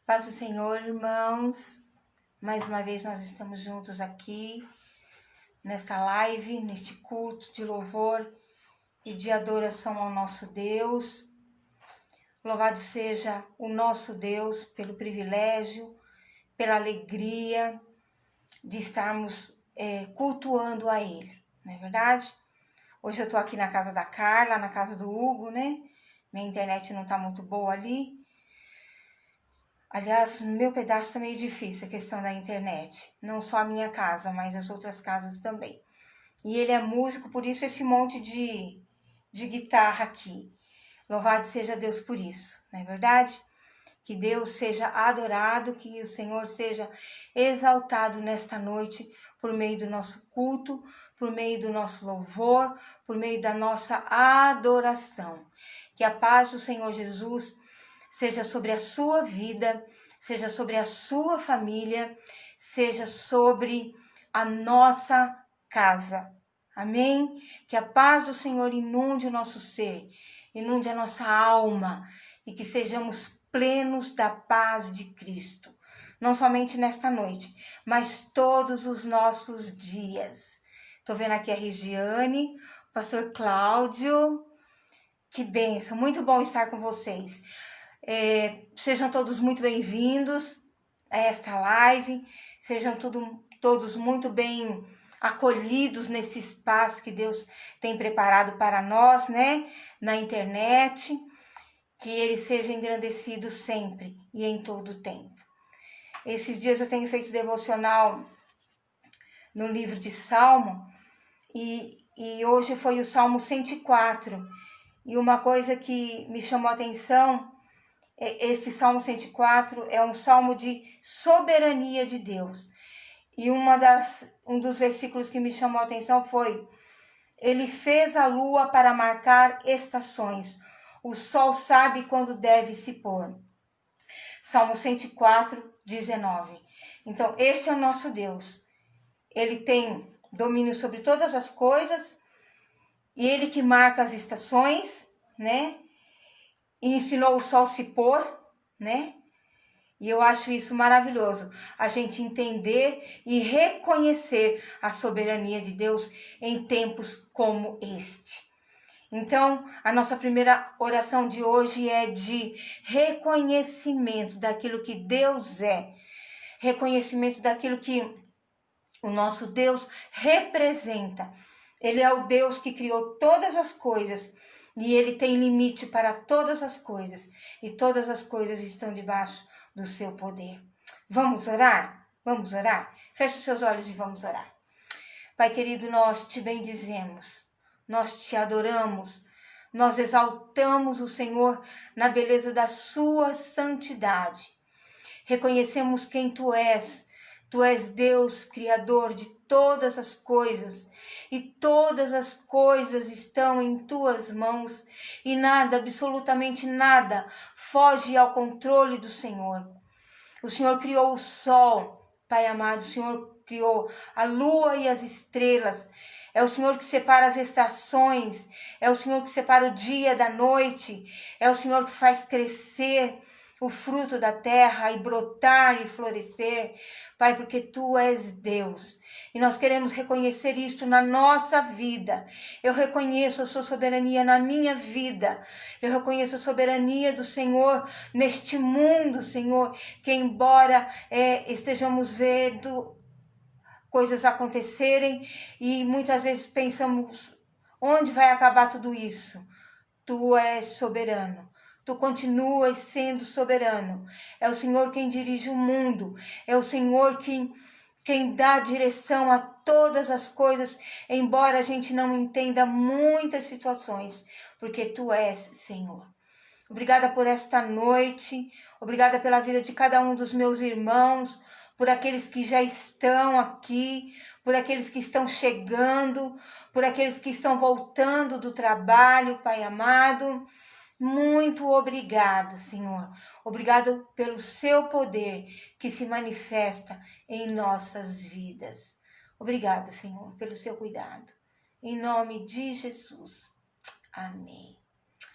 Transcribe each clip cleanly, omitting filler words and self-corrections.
Paz do Senhor, irmãos. Mais uma vez nós estamos juntos aqui, nesta live, neste culto de louvor e de adoração ao nosso Deus. Louvado seja o nosso Deus pelo privilégio, pela alegria de estarmos cultuando a Ele, não é verdade? Hoje eu estou aqui na casa da Carla, na casa do Hugo, né? Minha internet não está muito boa ali. Aliás, no meu pedaço tá meio difícil a questão da internet. Não só a minha casa, mas as outras casas também. E ele é músico, por isso esse monte de guitarra aqui. Louvado seja Deus por isso, não é verdade? Que Deus seja adorado, que o Senhor seja exaltado nesta noite por meio do nosso culto, por meio do nosso louvor, por meio da nossa adoração. Que a paz do Senhor Jesus seja sobre a sua vida, seja sobre a sua família, seja sobre a nossa casa. Amém? Que a paz do Senhor inunde o nosso ser, inunde a nossa alma e que sejamos plenos da paz de Cristo. Não somente nesta noite, mas todos os nossos dias. Estou vendo aqui a Regiane, o pastor Cláudio. Que bênção, muito bom estar com vocês. Sejam todos muito bem-vindos a esta live, sejam todos muito bem acolhidos nesse espaço que Deus tem preparado para nós, né, na internet, que Ele seja engrandecido sempre e em todo o tempo. Esses dias eu tenho feito devocional no livro de Salmo e hoje foi o Salmo 104, e uma coisa que me chamou a atenção. Este Salmo 104 é um salmo de soberania de Deus. E um dos versículos que me chamou a atenção foi: Ele fez a lua para marcar estações. O sol sabe quando deve se pôr. Salmo 104, 19. Então, esse é o nosso Deus. Ele tem domínio sobre todas as coisas. E Ele que marca as estações, né? E ensinou o sol se pôr, né? E eu acho isso maravilhoso, a gente entender e reconhecer a soberania de Deus em tempos como este. Então, a nossa primeira oração de hoje é de reconhecimento daquilo que Deus é, reconhecimento daquilo que o nosso Deus representa. Ele é o Deus que criou todas as coisas e Ele tem limite para todas as coisas, e todas as coisas estão debaixo do seu poder. Vamos orar? Vamos orar? Feche os seus olhos e vamos orar. Pai querido, nós te bendizemos, nós te adoramos, nós exaltamos o Senhor na beleza da sua santidade. Reconhecemos quem tu és Deus, Criador de todas as coisas, e todas as coisas estão em tuas mãos, e nada, absolutamente nada, foge ao controle do Senhor. O Senhor criou o sol, Pai amado, o Senhor criou a lua e as estrelas. É o Senhor que separa as estações, é o Senhor que separa o dia da noite, é o Senhor que faz crescer o fruto da terra e brotar e florescer. Pai, porque Tu és Deus. E nós queremos reconhecer isto na nossa vida. Eu reconheço a Sua soberania na minha vida. Eu reconheço a soberania do Senhor neste mundo, Senhor, que embora estejamos vendo coisas acontecerem e muitas vezes pensamos, onde vai acabar tudo isso? Tu és soberano. Tu continuas sendo soberano. É o Senhor quem dirige o mundo. É o Senhor quem dá direção a todas as coisas, embora a gente não entenda muitas situações, porque Tu és Senhor. Obrigada por esta noite. Obrigada pela vida de cada um dos meus irmãos, por aqueles que já estão aqui, por aqueles que estão chegando, por aqueles que estão voltando do trabalho, Pai amado. Muito obrigada, Senhor. Obrigado pelo seu poder que se manifesta em nossas vidas. Obrigada, Senhor, pelo seu cuidado. Em nome de Jesus. Amém.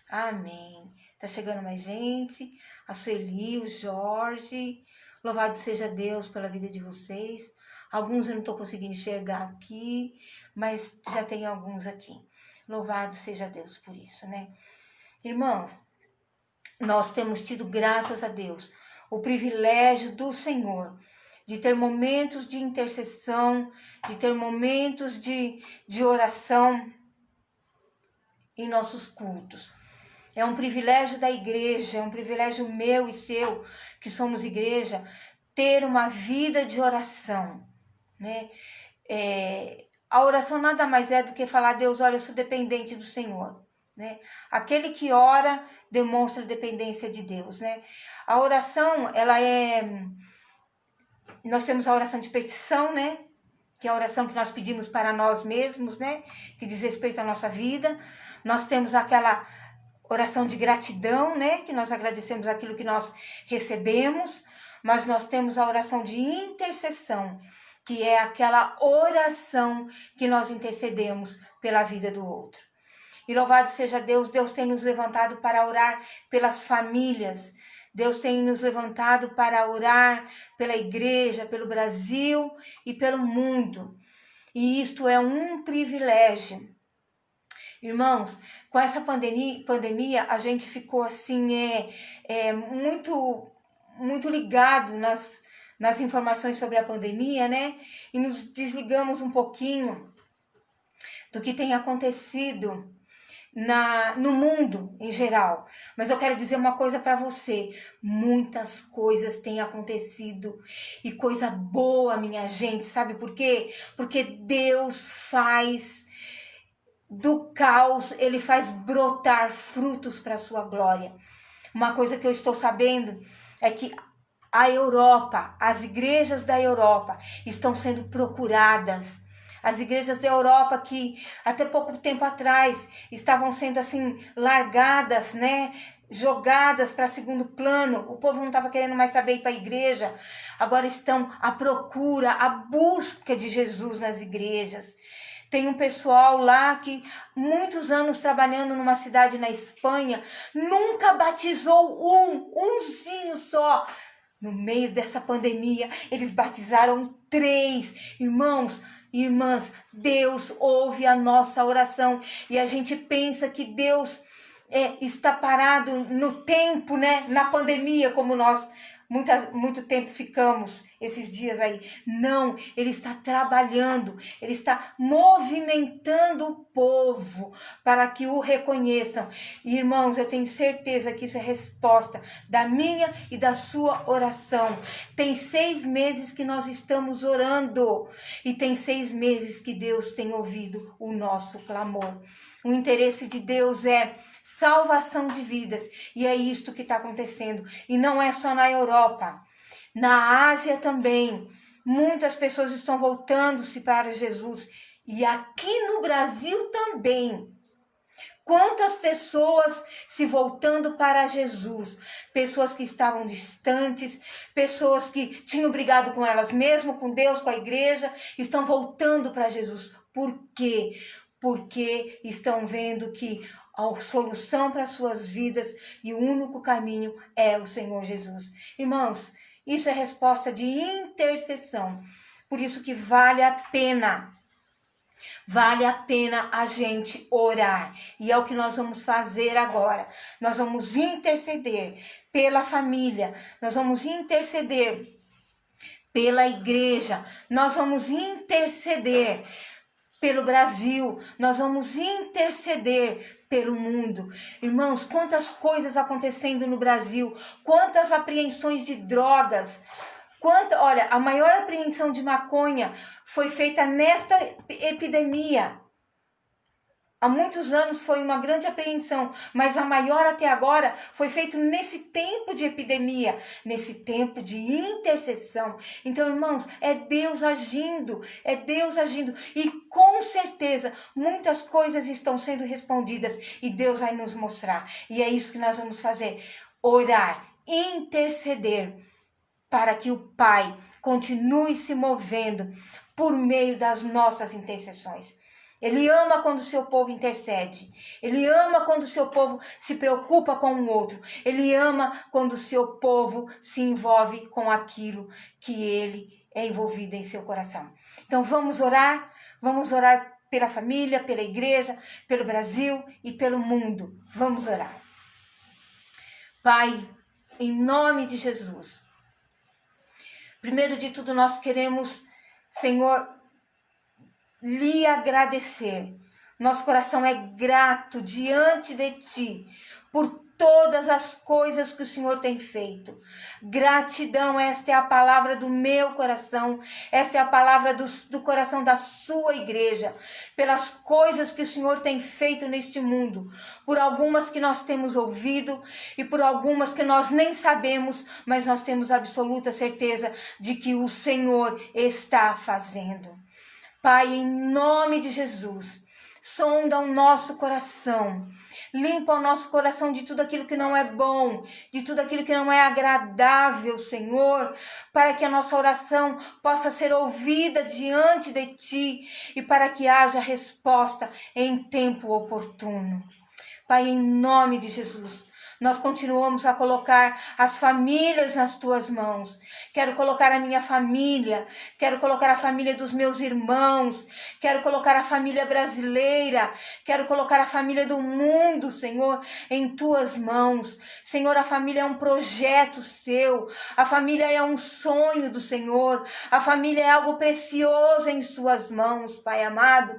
Amém. Tá chegando mais gente. A Sueli, o Jorge. Louvado seja Deus pela vida de vocês. Alguns eu não estou conseguindo enxergar aqui, mas já tem alguns aqui. Louvado seja Deus por isso, né? Irmãos, nós temos tido, graças a Deus, o privilégio do Senhor de ter momentos de intercessão, de ter momentos de oração em nossos cultos. É um privilégio da igreja, é um privilégio meu e seu, que somos igreja, ter uma vida de oração, né? A oração nada mais é do que falar: Deus, olha, eu sou dependente do Senhor, né? Aquele que ora demonstra dependência de Deus, né? A oração, nós temos a oração de petição, né? Que é a oração que nós pedimos para nós mesmos, né? Que diz respeito à nossa vida. Nós temos aquela oração de gratidão, né? Que nós agradecemos aquilo que nós recebemos. Mas nós temos a oração de intercessão, que é aquela oração que nós intercedemos pela vida do outro. E louvado seja Deus, Deus tem nos levantado para orar pelas famílias. Deus tem nos levantado para orar pela igreja, pelo Brasil e pelo mundo. E isto é um privilégio. Irmãos, com essa pandemia a gente ficou assim, muito ligado nas informações sobre a pandemia, né? E nos desligamos um pouquinho do que tem acontecido no mundo em geral. Mas eu quero dizer uma coisa para você: muitas coisas têm acontecido, e coisa boa, minha gente. Sabe por quê? Porque Deus faz do caos, ele faz brotar frutos para a sua glória. Uma coisa que eu estou sabendo é que a Europa, as igrejas da Europa estão sendo procuradas. As igrejas da Europa que até pouco tempo atrás estavam sendo assim largadas, né? Jogadas para segundo plano. O povo não estava querendo mais saber ir para a igreja. Agora estão à procura, à busca de Jesus nas igrejas. Tem um pessoal lá que muitos anos trabalhando numa cidade na Espanha, nunca batizou umzinho só. No meio dessa pandemia, eles batizaram 3. Irmãos, irmãs, Deus ouve a nossa oração. E a gente pensa que Deus está parado no tempo, né? Na pandemia, como nós muito tempo ficamos esses dias aí. Não, ele está trabalhando, ele está movimentando o povo para que o reconheçam. E, irmãos, eu tenho certeza que isso é resposta da minha e da sua oração. Tem 6 meses que nós estamos orando e tem 6 meses que Deus tem ouvido o nosso clamor. O interesse de Deus é salvação de vidas, e é isto que está acontecendo. E não é só na Europa, na Ásia também. Muitas pessoas estão voltando-se para Jesus, e aqui no Brasil também. Quantas pessoas se voltando para Jesus, pessoas que estavam distantes, pessoas que tinham brigado com elas mesmas, com Deus, com a igreja, estão voltando para Jesus. Por quê? Porque estão vendo que a solução para suas vidas e o único caminho é o Senhor Jesus. Irmãos, isso é resposta de intercessão. Por isso que vale a pena a gente orar. E é o que nós vamos fazer agora. Nós vamos interceder pela família, nós vamos interceder pela igreja, nós vamos interceder pelo Brasil, nós vamos interceder pelo mundo. Irmãos, quantas coisas acontecendo no Brasil, quantas apreensões de drogas, olha, a maior apreensão de maconha foi feita nesta epidemia. Há muitos anos foi uma grande apreensão, mas a maior até agora foi feita nesse tempo de epidemia, nesse tempo de intercessão. Então, irmãos, é Deus agindo, e com certeza muitas coisas estão sendo respondidas e Deus vai nos mostrar. E é isso que nós vamos fazer: orar, interceder, para que o Pai continue se movendo por meio das nossas intercessões. Ele ama quando o seu povo intercede. Ele ama quando o seu povo se preocupa com o outro. Ele ama quando o seu povo se envolve com aquilo que ele é envolvido em seu coração. Então vamos orar pela família, pela igreja, pelo Brasil e pelo mundo. Vamos orar. Pai, em nome de Jesus, primeiro de tudo nós queremos, Senhor, lhe agradecer. Nosso coração é grato diante de Ti por todas as coisas que o Senhor tem feito. Gratidão, esta é a palavra do meu coração, esta é a palavra do coração da sua igreja, pelas coisas que o Senhor tem feito neste mundo, por algumas que nós temos ouvido e por algumas que nós nem sabemos, mas nós temos absoluta certeza de que o Senhor está fazendo. Pai, em nome de Jesus, sonda o nosso coração, limpa o nosso coração de tudo aquilo que não é bom, de tudo aquilo que não é agradável, Senhor, para que a nossa oração possa ser ouvida diante de Ti e para que haja resposta em tempo oportuno. Pai, em nome de Jesus, nós continuamos a colocar as famílias nas Tuas mãos. Quero colocar a minha família, quero colocar a família dos meus irmãos, quero colocar a família brasileira, quero colocar a família do mundo, Senhor, em Tuas mãos. Senhor, a família é um projeto Seu, a família é um sonho do Senhor, a família é algo precioso em Suas mãos, Pai amado.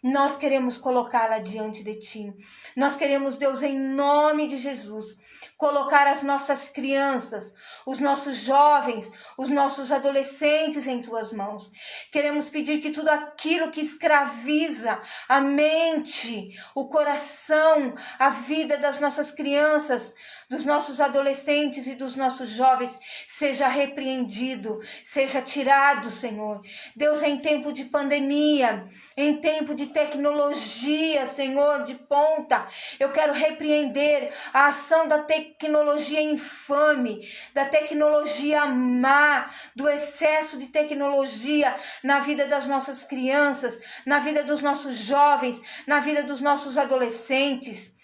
Nós queremos colocá-la diante de Ti. Nós queremos, Deus, em nome de Jesus, colocar as nossas crianças, os nossos jovens, os nossos adolescentes em Tuas mãos. Queremos pedir que tudo aquilo que escraviza a mente, o coração, a vida das nossas crianças, dos nossos adolescentes e dos nossos jovens, seja repreendido, seja tirado, Senhor. Deus, em tempo de pandemia, em tempo de tecnologia, Senhor, de ponta, eu quero repreender a ação da tecnologia infame, da tecnologia má, do excesso de tecnologia na vida das nossas crianças, na vida dos nossos jovens, na vida dos nossos adolescentes.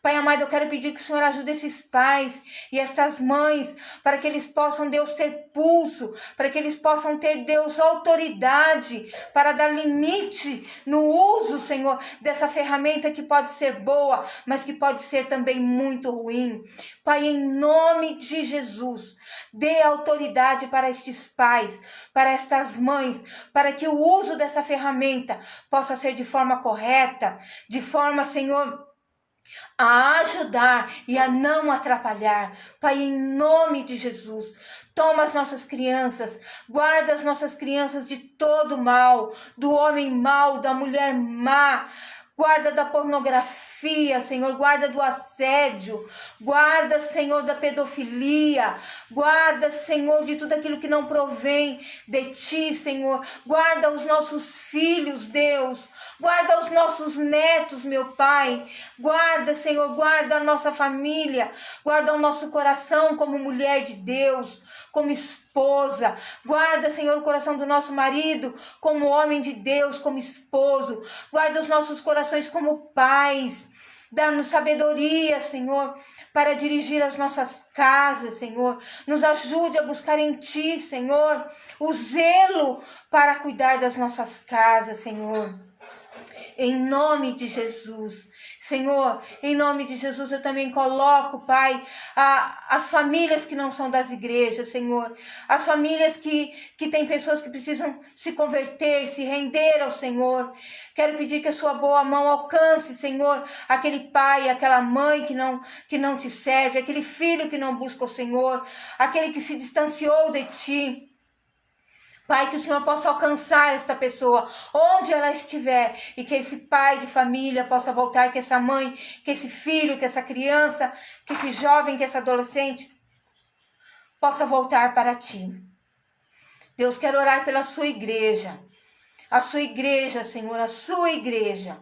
Pai amado, eu quero pedir que o Senhor ajude esses pais e estas mães, para que eles possam, Deus, ter pulso, para que eles possam ter, Deus, autoridade para dar limite no uso, Senhor, dessa ferramenta que pode ser boa, mas que pode ser também muito ruim. Pai, em nome de Jesus, dê autoridade para estes pais, para estas mães, para que o uso dessa ferramenta possa ser de forma correta, de forma, Senhor, a ajudar e a não atrapalhar. Pai, em nome de Jesus, toma as nossas crianças, guarda as nossas crianças de todo mal, do homem mau, da mulher má, guarda da pornografia, Senhor, guarda do assédio, guarda, Senhor, da pedofilia, guarda, Senhor, de tudo aquilo que não provém de Ti, Senhor, guarda os nossos filhos, Deus, guarda os nossos netos, meu Pai, guarda, Senhor, guarda a nossa família, guarda o nosso coração como mulher de Deus, como esposa, guarda, Senhor, o coração do nosso marido como homem de Deus, como esposo, guarda os nossos corações como pais, dá-nos sabedoria, Senhor, para dirigir as nossas casas, Senhor, nos ajude a buscar em Ti, Senhor, o zelo para cuidar das nossas casas, Senhor. Em nome de Jesus, Senhor, em nome de Jesus eu também coloco, Pai, as famílias que não são das igrejas, Senhor, as famílias que têm pessoas que precisam se converter, se render ao Senhor. Quero pedir que a sua boa mão alcance, Senhor, aquele pai, aquela mãe que não te serve, aquele filho que não busca o Senhor, aquele que se distanciou de Ti. Pai, que o Senhor possa alcançar esta pessoa, onde ela estiver, e que esse pai de família possa voltar, que essa mãe, que esse filho, que essa criança, que esse jovem, que essa adolescente, possa voltar para Ti. Deus, quero orar pela sua igreja, a sua igreja, Senhor, a sua igreja,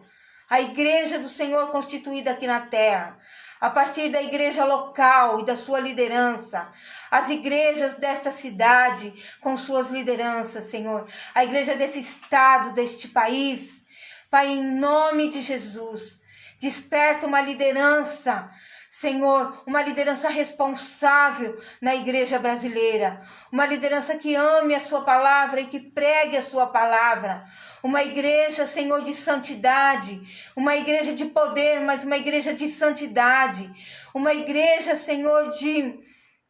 a igreja do Senhor constituída aqui na terra, a partir da igreja local e da sua liderança, as igrejas desta cidade com suas lideranças, Senhor, a igreja desse estado, deste país. Pai, em nome de Jesus, desperta uma liderança, Senhor, uma liderança responsável na igreja brasileira, uma liderança que ame a sua palavra e que pregue a sua palavra, uma igreja, Senhor, de santidade, uma igreja de poder, mas uma igreja de santidade, uma igreja, Senhor, de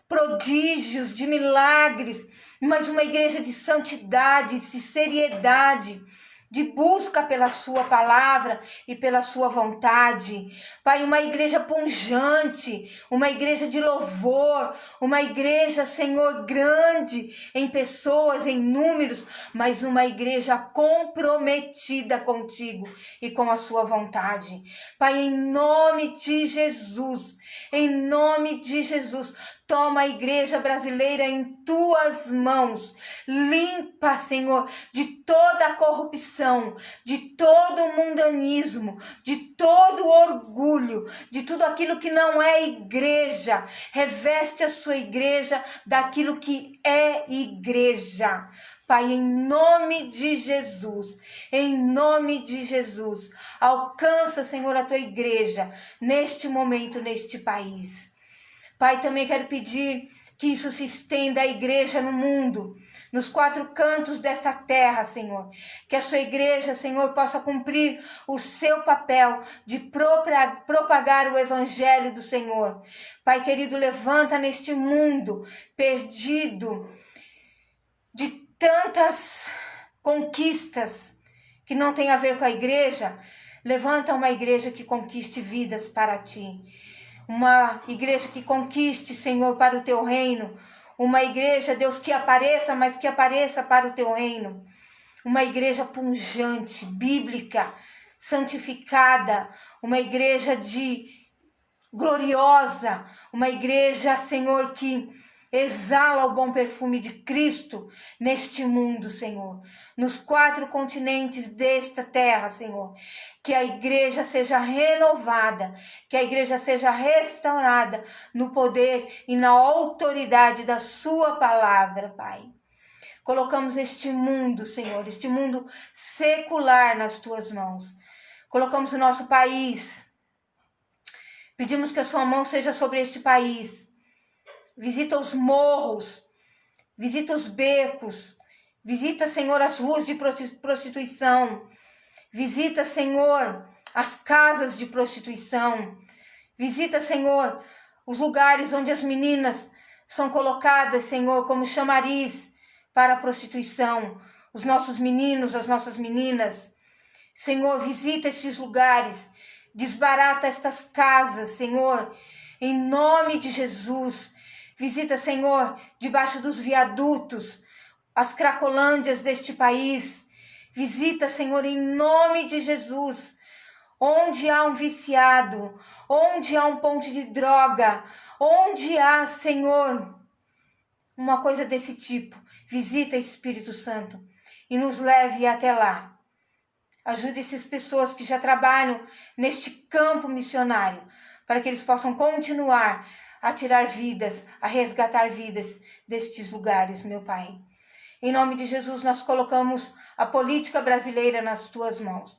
prodígios, de milagres, mas uma igreja de santidade, de seriedade, de busca pela sua palavra e pela sua vontade. Pai, uma igreja pujante, uma igreja de louvor, uma igreja, Senhor, grande em pessoas, em números, mas uma igreja comprometida contigo e com a sua vontade. Pai, em nome de Jesus, toma a igreja brasileira em tuas mãos. Limpa, Senhor, de toda a corrupção, de todo o mundanismo, de todo o orgulho, de tudo aquilo que não é igreja. Reveste a sua igreja daquilo que é igreja. Pai, em nome de Jesus, alcança, Senhor, a tua igreja neste momento, neste país. Pai, também quero pedir que isso se estenda à igreja no mundo, nos 4 cantos desta terra, Senhor. Que a sua igreja, Senhor, possa cumprir o seu papel de propagar o evangelho do Senhor. Pai querido, levanta neste mundo perdido de tantas conquistas que não tem a ver com a igreja. Levanta uma igreja que conquiste vidas para ti. Uma igreja que conquiste, Senhor, para o teu reino. Uma igreja, Deus, que apareça, mas que apareça para o teu reino. Uma igreja pujante, bíblica, santificada. Uma igreja gloriosa. Uma igreja, Senhor, que exala o bom perfume de Cristo neste mundo, Senhor. Nos 4 continentes desta terra, Senhor. Que a igreja seja renovada, que a igreja seja restaurada no poder e na autoridade da sua palavra, Pai. Colocamos este mundo, Senhor, este mundo secular nas tuas mãos. Colocamos o nosso país. Pedimos que a sua mão seja sobre este país. Visita os morros, visita os becos, visita, Senhor, as ruas de prostituição. Visita, Senhor, as casas de prostituição. Visita, Senhor, os lugares onde as meninas são colocadas, Senhor, como chamariz para a prostituição. Os nossos meninos, as nossas meninas. Senhor, visita estes lugares. Desbarata estas casas, Senhor, em nome de Jesus. Visita, Senhor, debaixo dos viadutos, as cracolândias deste país. Visita, Senhor, em nome de Jesus, onde há um viciado, onde há um ponto de droga, onde há, Senhor, uma coisa desse tipo. Visita, Espírito Santo, e nos leve até lá. Ajude essas pessoas que já trabalham neste campo missionário, para que eles possam continuar a tirar vidas, a resgatar vidas destes lugares, meu Pai. Em nome de Jesus, nós colocamos a política brasileira nas tuas mãos.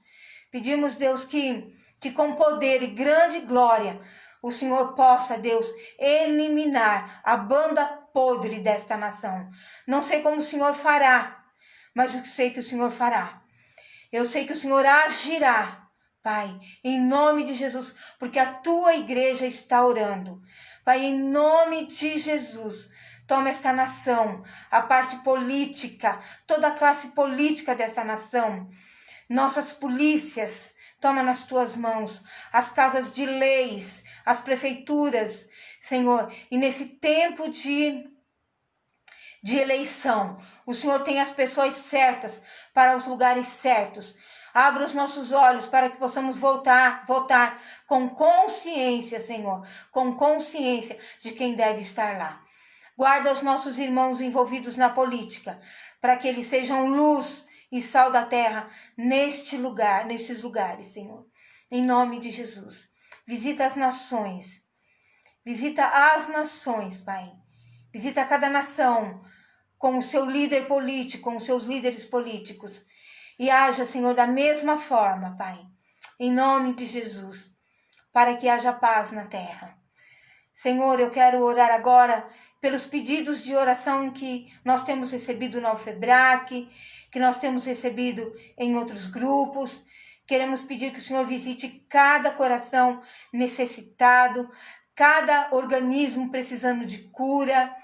Pedimos, Deus, que com poder e grande glória, o Senhor possa, Deus, eliminar a banda podre desta nação. Não sei como o Senhor fará, mas eu sei que o Senhor fará. Eu sei que o Senhor agirá, Pai, em nome de Jesus, porque a tua igreja está orando. Pai, em nome de Jesus, toma esta nação, a parte política, toda a classe política desta nação, nossas polícias, toma nas tuas mãos, as casas de leis, as prefeituras, Senhor, e nesse tempo de eleição, o Senhor tem as pessoas certas para os lugares certos. Abra os nossos olhos para que possamos votar com consciência, Senhor, com consciência de quem deve estar lá. Guarda os nossos irmãos envolvidos na política, para que eles sejam luz e sal da terra nesses lugares, Senhor. Em nome de Jesus. Visita as nações. Visita as nações, Pai. Visita cada nação com o seu líder político, com os seus líderes políticos. e haja, Senhor, da mesma forma, Pai, em nome de Jesus, para que haja paz na terra. Senhor, eu quero orar agora pelos pedidos de oração que nós temos recebido na UFEBRAC, que nós temos recebido em outros grupos. Queremos pedir que o Senhor visite cada coração necessitado, cada organismo precisando de cura.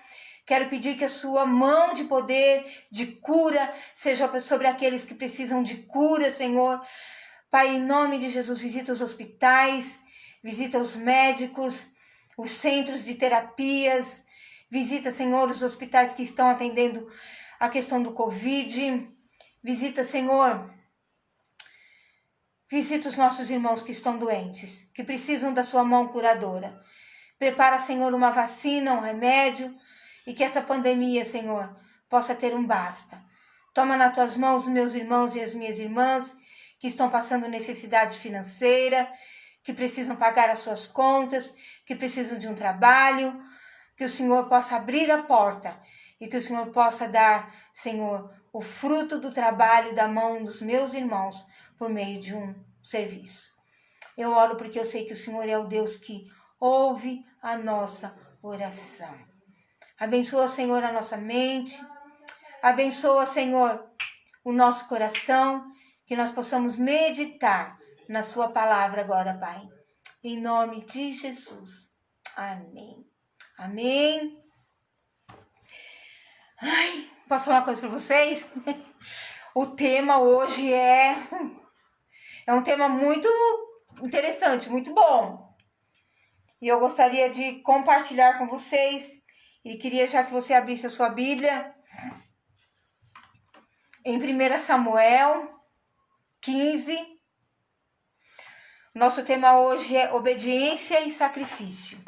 Quero pedir que a sua mão de poder, de cura, seja sobre aqueles que precisam de cura, Senhor. Pai, em nome de Jesus, visita os hospitais, visita os médicos, os centros de terapias, visita, Senhor, os hospitais que estão atendendo a questão do Covid. Visita, Senhor, visita os nossos irmãos que estão doentes, que precisam da sua mão curadora. Prepara, Senhor, uma vacina, um remédio, e que essa pandemia, Senhor, possa ter um basta. Toma nas tuas mãos os meus irmãos e as minhas irmãs que estão passando necessidade financeira, que precisam pagar as suas contas, que precisam de um trabalho, que o Senhor possa abrir a porta e que o Senhor possa dar, Senhor, o fruto do trabalho da mão dos meus irmãos por meio de um serviço. Eu oro porque eu sei que o Senhor é o Deus que ouve a nossa oração. Abençoa, Senhor, a nossa mente. Abençoa, Senhor, o nosso coração, que nós possamos meditar na sua palavra agora, Pai. Em nome de Jesus. Amém. Amém. Ai, posso falar uma coisa para vocês? O tema hoje é um tema muito interessante, muito bom. E eu gostaria de compartilhar com vocês. E queria já que você abrisse a sua Bíblia em 1 Samuel 15. Nosso tema hoje é obediência e sacrifício.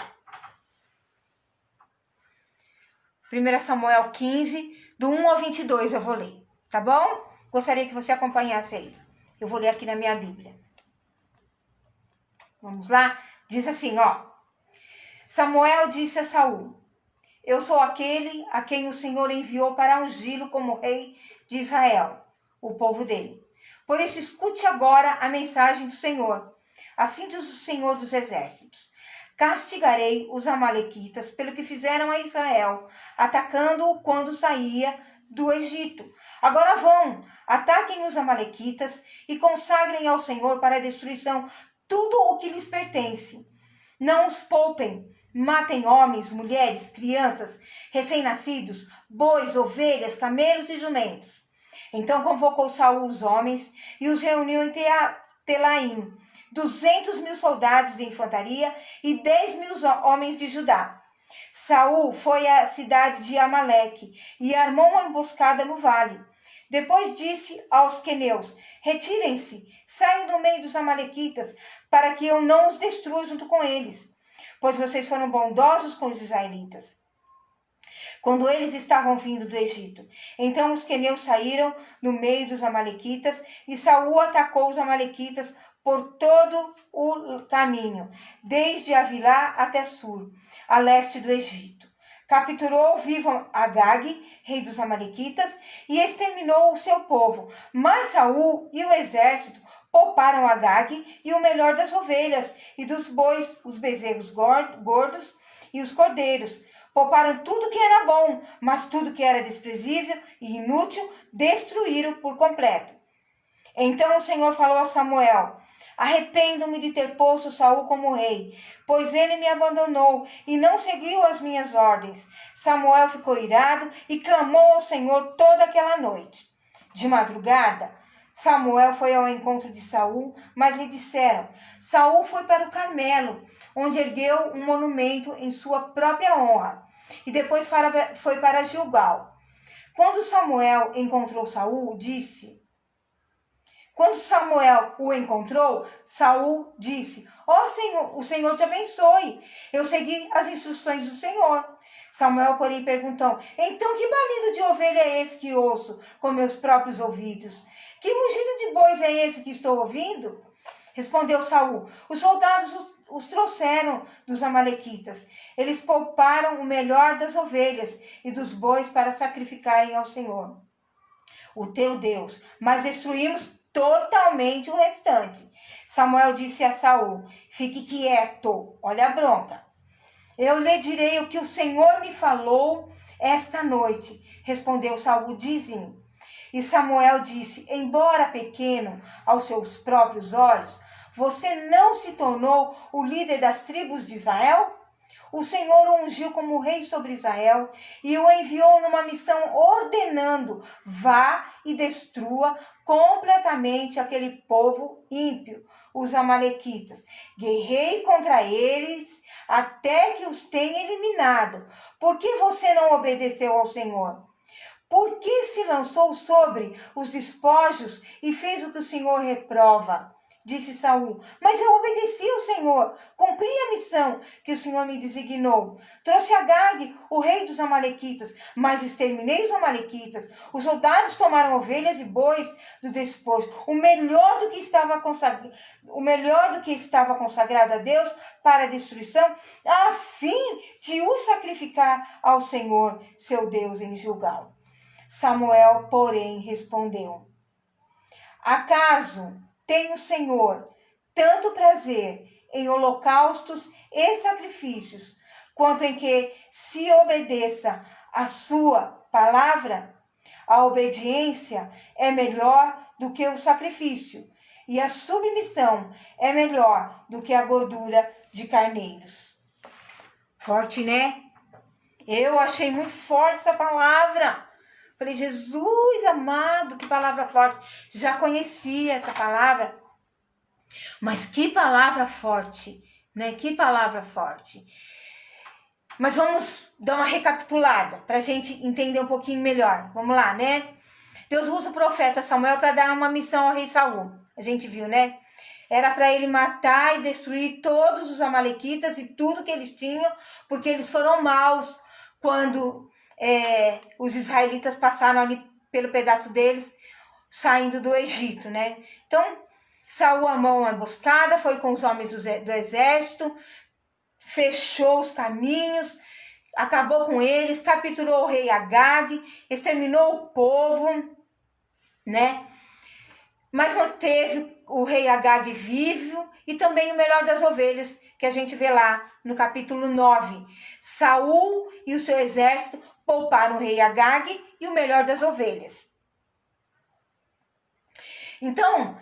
1 Samuel 15, do 1 ao 22 eu vou ler, tá bom? Gostaria que você acompanhasse aí. Eu vou ler aqui na minha Bíblia. Vamos lá? Diz assim, ó. Samuel disse a Saul: eu sou aquele a quem o Senhor enviou para ungí-lo como rei de Israel, o povo dele. Por isso, escute agora a mensagem do Senhor. Assim diz o Senhor dos Exércitos: castigarei os amalequitas pelo que fizeram a Israel, atacando-o quando saía do Egito. Agora vão, ataquem os amalequitas e consagrem ao Senhor para a destruição tudo o que lhes pertence. Não os poupem, matem homens, mulheres, crianças, recém-nascidos, bois, ovelhas, camelos e jumentos. Então convocou Saul os homens e os reuniu em Telaim, 200.000 soldados de infantaria e 10.000 homens de Judá. Saul foi à cidade de Amaleque e armou uma emboscada no vale. Depois disse aos queneus: retirem-se, saiam do meio dos amalequitas, para que eu não os destrua junto com eles, pois vocês foram bondosos com os israelitas quando eles estavam vindo do Egito. Então os queneus saíram no meio dos amalequitas e Saul atacou os amalequitas por todo o caminho, desde Avilá até Sur, a leste do Egito. Capturou vivo Agag, rei dos amalequitas, e exterminou o seu povo. Mas Saul e o exército pouparam Agag e o melhor das ovelhas e dos bois, os bezerros gordos e os cordeiros. Pouparam tudo que era bom, mas tudo que era desprezível e inútil destruíram por completo. Então o Senhor falou a Samuel: arrependo-me de ter posto Saul como rei, pois ele me abandonou e não seguiu as minhas ordens. Samuel ficou irado e clamou ao Senhor toda aquela noite. De madrugada, Samuel foi ao encontro de Saul, mas lhe disseram: Saul foi para o Carmelo, onde ergueu um monumento em sua própria honra, e depois foi para Gilgal. Quando Samuel encontrou Saul, Quando Samuel o encontrou, Saul disse: Senhor, o Senhor te abençoe. Eu segui as instruções do Senhor. Samuel, porém, perguntou: então que balido de ovelha é esse que ouço com meus próprios ouvidos? Que mugido de bois é esse que estou ouvindo? Respondeu Saul: os soldados os trouxeram dos amalequitas. Eles pouparam o melhor das ovelhas e dos bois para sacrificarem ao Senhor. o teu Deus, mas destruímos totalmente o restante. Samuel disse a Saul: fique quieto, olha a bronca. Eu lhe direi o que o Senhor me falou esta noite. Respondeu Saul: dize-me. E Samuel disse: embora pequeno aos seus próprios olhos, você não se tornou o líder das tribos de Israel? O Senhor o ungiu como rei sobre Israel e o enviou numa missão ordenando: vá e destrua completamente aquele povo ímpio, os amalequitas. Guerrei contra eles até que os tenha eliminado. Por que você não obedeceu ao Senhor? Por que se lançou sobre os despojos e fez o que o Senhor reprova? Disse Saul: mas eu obedeci ao Senhor, cumpri a missão que o Senhor me designou. Trouxe Agag, o rei dos amalequitas, mas exterminei os amalequitas. Os soldados tomaram ovelhas e bois do despojo, o melhor do que estava consagrado a Deus para a destruição, a fim de o sacrificar ao Senhor, seu Deus, em Gilgal. Samuel, porém, respondeu: acaso tem o Senhor tanto prazer em holocaustos e sacrifícios, quanto em que se obedeça a sua palavra? A obediência é melhor do que o sacrifício, e a submissão é melhor do que a gordura de carneiros. Forte, né? Eu achei muito forte essa palavra. Falei: Jesus amado, que palavra forte. Já conhecia essa palavra. Mas que palavra forte, né? Que palavra forte. Mas vamos dar uma recapitulada para a gente entender um pouquinho melhor. Vamos lá, né? Deus usa o profeta Samuel para dar uma missão ao rei Saul. A gente viu, né? Era para ele matar e destruir todos os amalequitas e tudo que eles tinham, porque eles foram maus quando os israelitas passaram ali pelo pedaço deles, saindo do Egito, né? Então, Saul armou uma emboscada, foi com os homens do exército, fechou os caminhos, acabou com eles, capturou o rei Agag, exterminou o povo, né? Mas manteve o rei Agag vivo e também o melhor das ovelhas, que a gente vê lá no capítulo 9. Saul e o seu exército pouparam o rei Agag e o melhor das ovelhas. Então,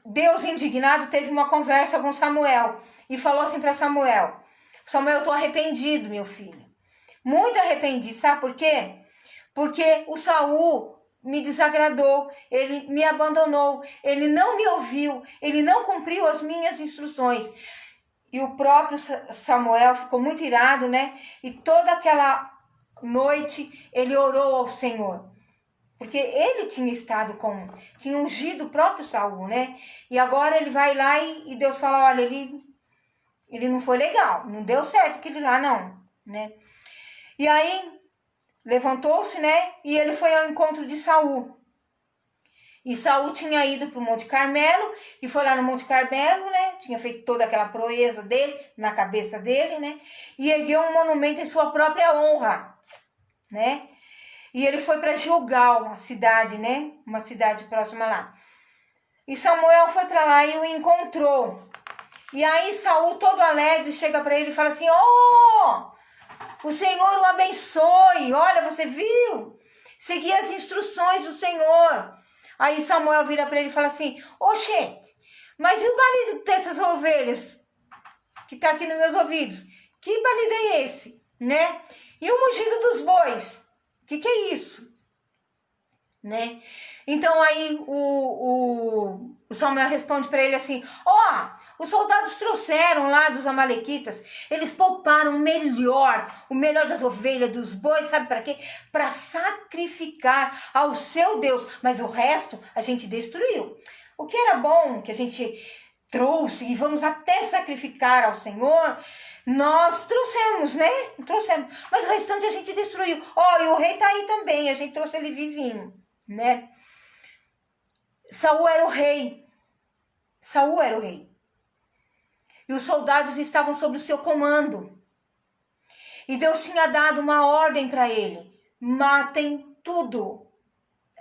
Deus, indignado, teve uma conversa com Samuel e falou assim para Samuel: Samuel, eu estou arrependido, meu filho. Muito arrependido, sabe por quê? Porque o Saul me desagradou, ele me abandonou, ele não me ouviu, ele não cumpriu as minhas instruções. E o próprio Samuel ficou muito irado, né? E toda aquela noite ele orou ao Senhor. Porque ele tinha ungido o próprio Saul, né? E agora ele vai lá e Deus fala: olha, ele não foi legal, não deu certo aquele lá não, né? E aí levantou-se, né? E ele foi ao encontro de Saul. E Saul tinha ido para o Monte Carmelo e foi lá no Monte Carmelo, né? Tinha feito toda aquela proeza dele na cabeça dele, né? E ergueu um monumento em sua própria honra, né? E ele foi para Gilgal, uma cidade, né? Uma cidade próxima lá. E Samuel foi para lá e o encontrou. E aí Saul, todo alegre, chega para ele e fala assim: oh, o Senhor o abençoe. Olha, você viu? Segui as instruções do Senhor. Aí Samuel vira para ele e fala assim: ô, gente, mas e o balido dessas ovelhas que tá aqui nos meus ouvidos? Que balido é esse, né? E o mugido dos bois? Que é isso? Né? Então aí o Samuel responde para ele assim: ó, os soldados trouxeram lá dos amalequitas, eles pouparam o melhor das ovelhas, dos bois, sabe para quê? Para sacrificar ao seu Deus, mas o resto a gente destruiu. O que era bom que a gente trouxe e vamos até sacrificar ao Senhor, nós trouxemos, né? Trouxemos, mas o restante a gente destruiu. Ó, e o rei tá aí também, a gente trouxe ele vivinho, né? Saul era o rei. Saul era o rei. E os soldados estavam sob o seu comando. E Deus tinha dado uma ordem para ele: matem tudo.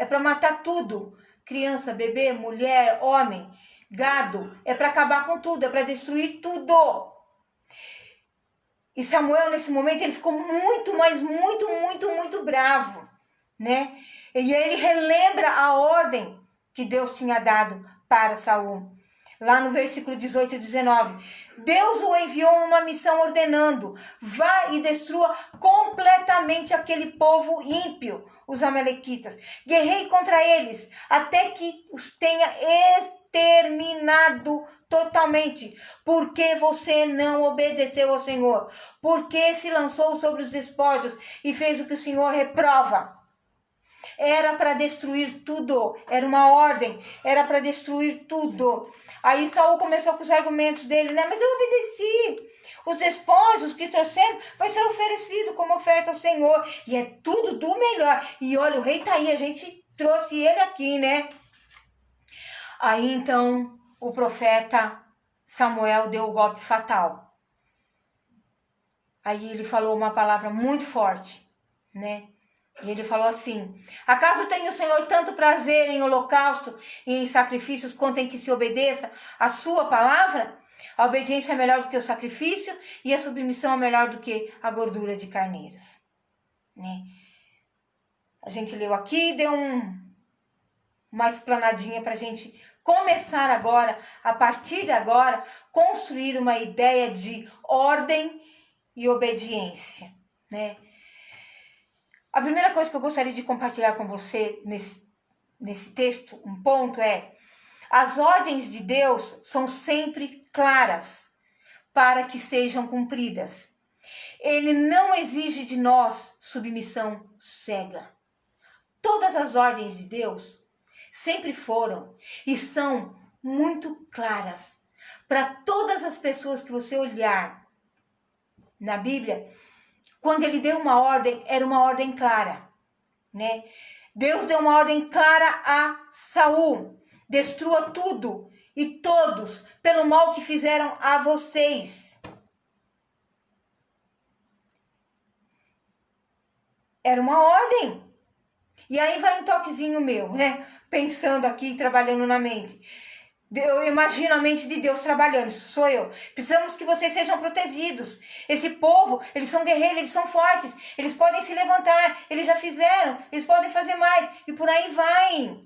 é para matar tudo. Criança, bebê, mulher, homem, gado, é para acabar com tudo, é para destruir tudo. E Samuel, nesse momento, ele ficou muito, mas muito bravo, né? E ele relembra a ordem que Deus tinha dado para Saul. Lá no versículo 18 e 19. Deus o enviou numa missão ordenando: vá e destrua completamente aquele povo ímpio, os amalequitas. Guerrei contra eles até que os tenha exterminado totalmente. Porque você não obedeceu ao Senhor? Porque se lançou sobre os despojos e fez o que o Senhor reprova? Era para destruir tudo, era uma ordem, era para destruir tudo. Aí Saul começou com os argumentos dele, né? Mas eu obedeci. Os despojos que trouxemos vai ser oferecido como oferta ao Senhor. E é tudo do melhor. E olha, o rei tá aí, a gente trouxe ele aqui, né? Aí então o profeta Samuel deu o golpe fatal. Aí ele falou uma palavra muito forte, né? E ele falou assim: acaso tem o Senhor tanto prazer em holocausto e em sacrifícios quanto em que se obedeça a sua palavra? A obediência é melhor do que o sacrifício e a submissão é melhor do que a gordura de carneiros. Né? A gente leu aqui, deu uma explanadinha para a gente começar agora, a partir de agora, construir uma ideia de ordem e obediência, né? A primeira coisa que eu gostaria de compartilhar com você nesse texto, um ponto é: as ordens de Deus são sempre claras para que sejam cumpridas. Ele não exige de nós submissão cega. Todas as ordens de Deus sempre foram e são muito claras para todas as pessoas que você olhar na Bíblia. Quando ele deu uma ordem, era uma ordem clara, né? Deus deu uma ordem clara a Saul: destrua tudo e todos pelo mal que fizeram a vocês. Era uma ordem. E aí vai um toquezinho meu, né? Pensando aqui, trabalhando na mente. Eu imagino a mente de Deus trabalhando, isso sou eu. Precisamos que vocês sejam protegidos. Esse povo, eles são guerreiros, eles são fortes. Eles podem se levantar, eles já fizeram, eles podem fazer mais. E por aí vai.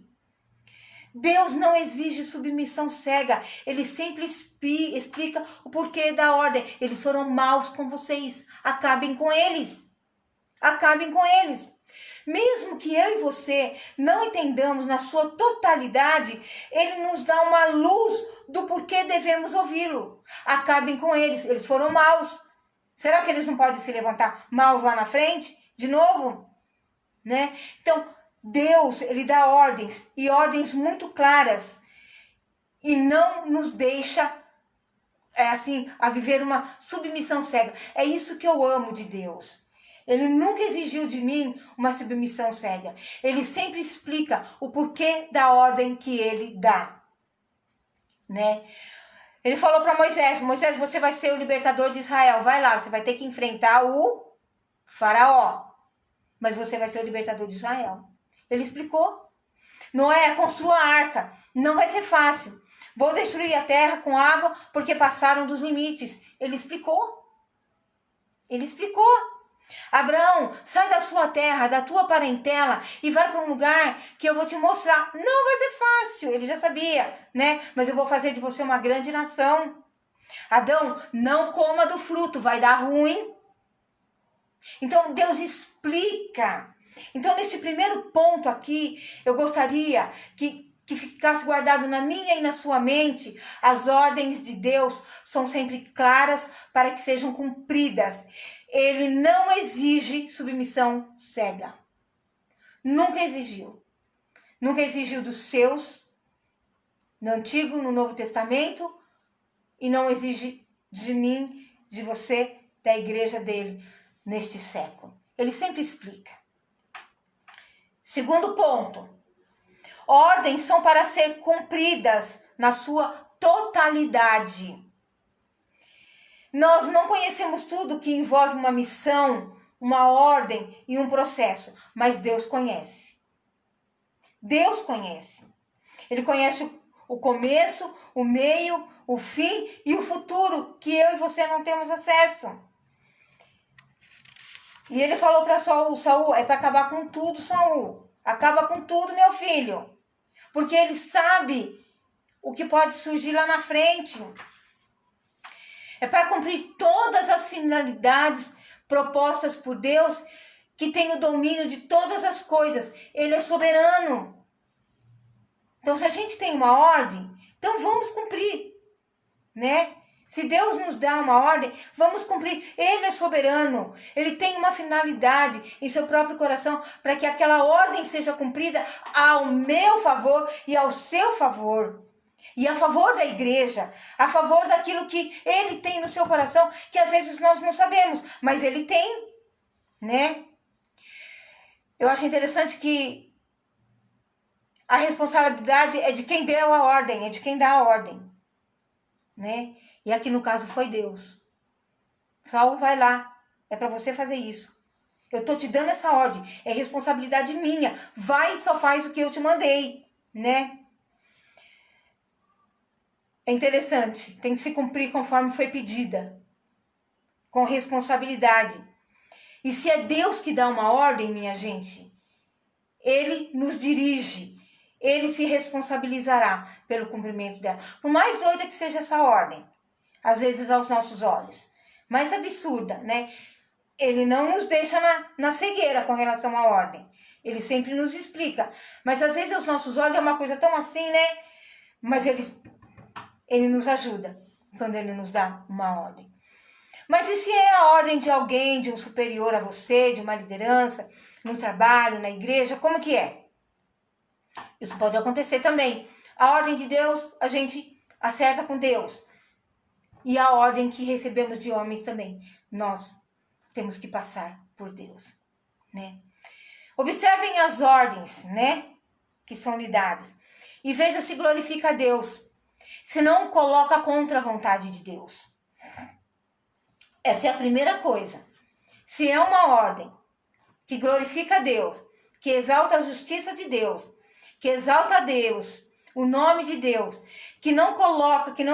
Deus não exige submissão cega. Ele sempre explica o porquê da ordem. Eles foram maus com vocês. Acabem com eles. Acabem com eles. Mesmo que eu e você não entendamos na sua totalidade, ele nos dá uma luz do porquê devemos ouvi-lo. Acabem com eles, eles foram maus. Será que eles não podem se levantar maus lá na frente? De novo? Né? Então, Deus, ele dá ordens, e ordens muito claras, e não nos deixa a viver uma submissão cega. É isso que eu amo de Deus. Ele nunca exigiu de mim uma submissão cega. Ele sempre explica o porquê da ordem que ele dá, né? Ele falou para Moisés: Moisés, você vai ser o libertador de Israel. Vai lá, você vai ter que enfrentar o faraó, mas você vai ser o libertador de Israel. Ele explicou. Noé, construa a arca. Não vai ser fácil. Vou destruir a terra com água porque passaram dos limites. Ele explicou. Ele explicou. Abraão, sai da sua terra, da tua parentela e vai para um lugar que eu vou te mostrar. Não vai ser fácil, ele já sabia, né? Mas eu vou fazer de você uma grande nação. Adão, não coma do fruto, vai dar ruim. Então Deus explica. Então nesse primeiro ponto aqui, eu gostaria que ficasse guardado na minha e na sua mente: as ordens de Deus são sempre claras para que sejam cumpridas. Ele não exige submissão cega. Nunca exigiu. Nunca exigiu dos seus, no Antigo, no Novo Testamento, e não exige de mim, de você, da igreja dele, neste século. Ele sempre explica. Segundo ponto: ordens são para ser cumpridas na sua totalidade. Nós não conhecemos tudo que envolve uma missão, uma ordem e um processo, mas Deus conhece. Deus conhece. Ele conhece o começo, o meio, o fim e o futuro, que eu e você não temos acesso. E ele falou para Saul, é para acabar com tudo, Saul. Acaba com tudo, meu filho. Porque ele sabe o que pode surgir lá na frente. É para cumprir todas as finalidades propostas por Deus, que tem o domínio de todas as coisas. Ele é soberano. Então, se a gente tem uma ordem, então vamos cumprir, né? Se Deus nos dá uma ordem, vamos cumprir. Ele é soberano. Ele tem uma finalidade em seu próprio coração para que aquela ordem seja cumprida ao meu favor e ao seu favor. E a favor da igreja, a favor daquilo que ele tem no seu coração, que às vezes nós não sabemos, mas ele tem, né? Eu acho interessante que a responsabilidade é de quem deu a ordem, é de quem dá a ordem, né? E aqui no caso foi Deus. Saul, vai lá, é para você fazer isso. Eu tô te dando essa ordem, é responsabilidade minha. Vai e só faz o que eu te mandei, né? É interessante, tem que se cumprir conforme foi pedida, com responsabilidade. E se é Deus que dá uma ordem, minha gente, Ele nos dirige. Ele se responsabilizará pelo cumprimento dela. Por mais doida que seja essa ordem, às vezes aos nossos olhos, mais absurda, né? Ele não nos deixa na cegueira com relação à ordem. Ele sempre nos explica. Mas às vezes aos nossos olhos é uma coisa tão assim, né? Mas ele nos ajuda quando ele nos dá uma ordem. Mas e se é a ordem de alguém, de um superior a você, de uma liderança, no trabalho, na igreja, como que é? Isso pode acontecer também. A ordem de Deus, a gente acerta com Deus. E a ordem que recebemos de homens também, nós temos que passar por Deus, né? Observem as ordens, né, que são lhe dadas. E veja se glorifica a Deus. Se não coloca contra a vontade de Deus. Essa é a primeira coisa. Se é uma ordem que glorifica a Deus, que exalta a justiça de Deus, que exalta a Deus, o nome de Deus, que não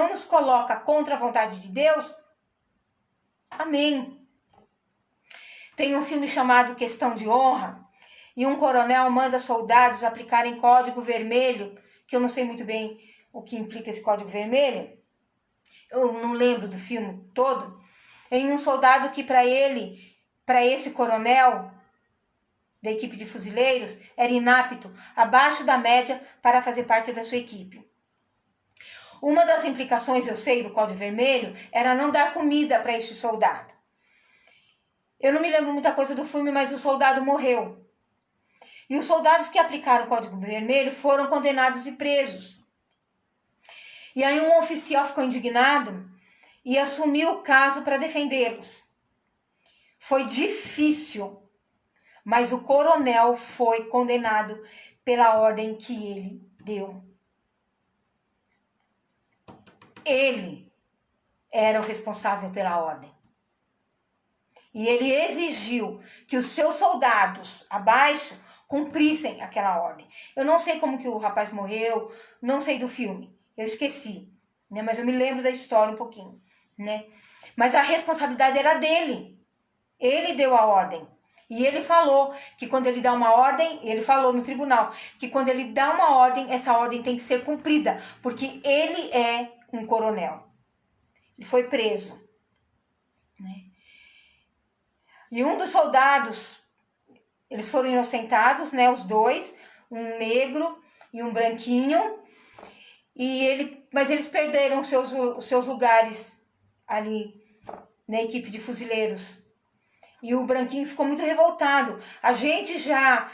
nos coloca contra a vontade de Deus, amém. Tem um filme chamado Questão de Honra, e um coronel manda soldados aplicarem código vermelho, que eu não sei muito bem o que implica esse código vermelho, eu não lembro do filme todo, em um soldado que para esse coronel da equipe de fuzileiros, era inapto, abaixo da média para fazer parte da sua equipe. Uma das implicações, eu sei, do código vermelho, era não dar comida para este soldado. Eu não me lembro muita coisa do filme, mas o soldado morreu. E os soldados que aplicaram o código vermelho foram condenados e presos. E aí um oficial ficou indignado e assumiu o caso para defendê-los. Foi difícil, mas o coronel foi condenado pela ordem que ele deu. Ele era o responsável pela ordem. E ele exigiu que os seus soldados abaixo cumprissem aquela ordem. Eu não sei como que o rapaz morreu, não sei do filme, eu esqueci, né? Mas eu me lembro da história um pouquinho, né? Mas a responsabilidade era dele. Ele deu a ordem. E ele falou que quando ele dá uma ordem, ele falou no tribunal, que quando ele dá uma ordem, essa ordem tem que ser cumprida, porque ele é um coronel. Ele foi preso, né? E um dos soldados, eles foram inocentados, né, os dois, um negro e um branquinho, mas eles perderam os seus lugares ali na equipe de fuzileiros. E o branquinho ficou muito revoltado. A gente já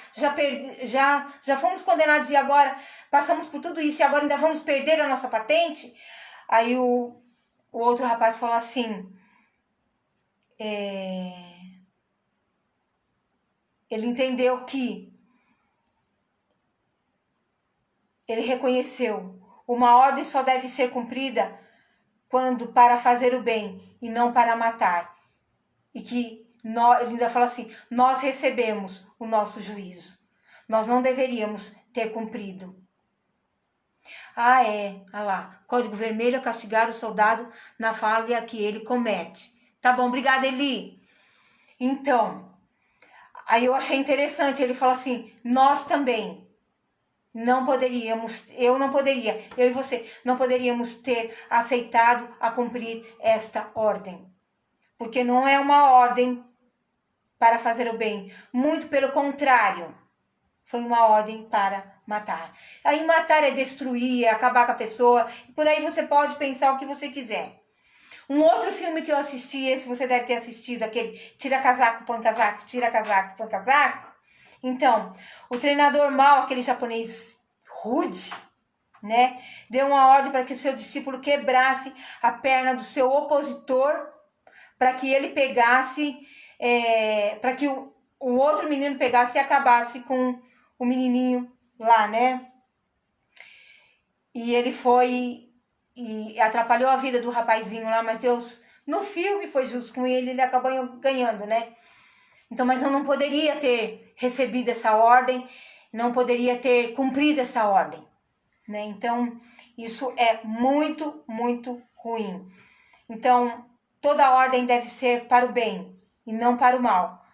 fomos condenados e agora passamos por tudo isso e agora ainda vamos perder a nossa patente? Aí o outro rapaz falou assim, ele entendeu que ele reconheceu, uma ordem só deve ser cumprida quando para fazer o bem e não para matar. E que ele ainda fala assim, nós recebemos o nosso juízo. Nós não deveríamos ter cumprido. Ah, é. Ah lá. Código vermelho é castigar o soldado na falha que ele comete. Tá bom, obrigada, Eli. Então, aí eu achei interessante. Ele falou assim: nós também não poderíamos, eu e você não poderíamos ter aceitado a cumprir esta ordem. Porque não é uma ordem para fazer o bem. Muito pelo contrário. Foi uma ordem para matar. Aí matar é destruir, é acabar com a pessoa. E por aí você pode pensar o que você quiser. Um outro filme que eu assisti, esse você deve ter assistido, aquele tira casaco, põe casaco, tira casaco, põe casaco. Então, o treinador mau, aquele japonês rude, né? Deu uma ordem para que o seu discípulo quebrasse a perna do seu opositor, para que ele pegasse, para que o outro menino pegasse e acabasse com o menininho lá, né? E ele foi e atrapalhou a vida do rapazinho lá, mas Deus, no filme, foi justo com ele, ele acabou ganhando, né? Então, mas eu não poderia ter recebido essa ordem, não poderia ter cumprido essa ordem, né? Então, isso é muito, muito ruim. Então, toda ordem deve ser para o bem e não para o mal,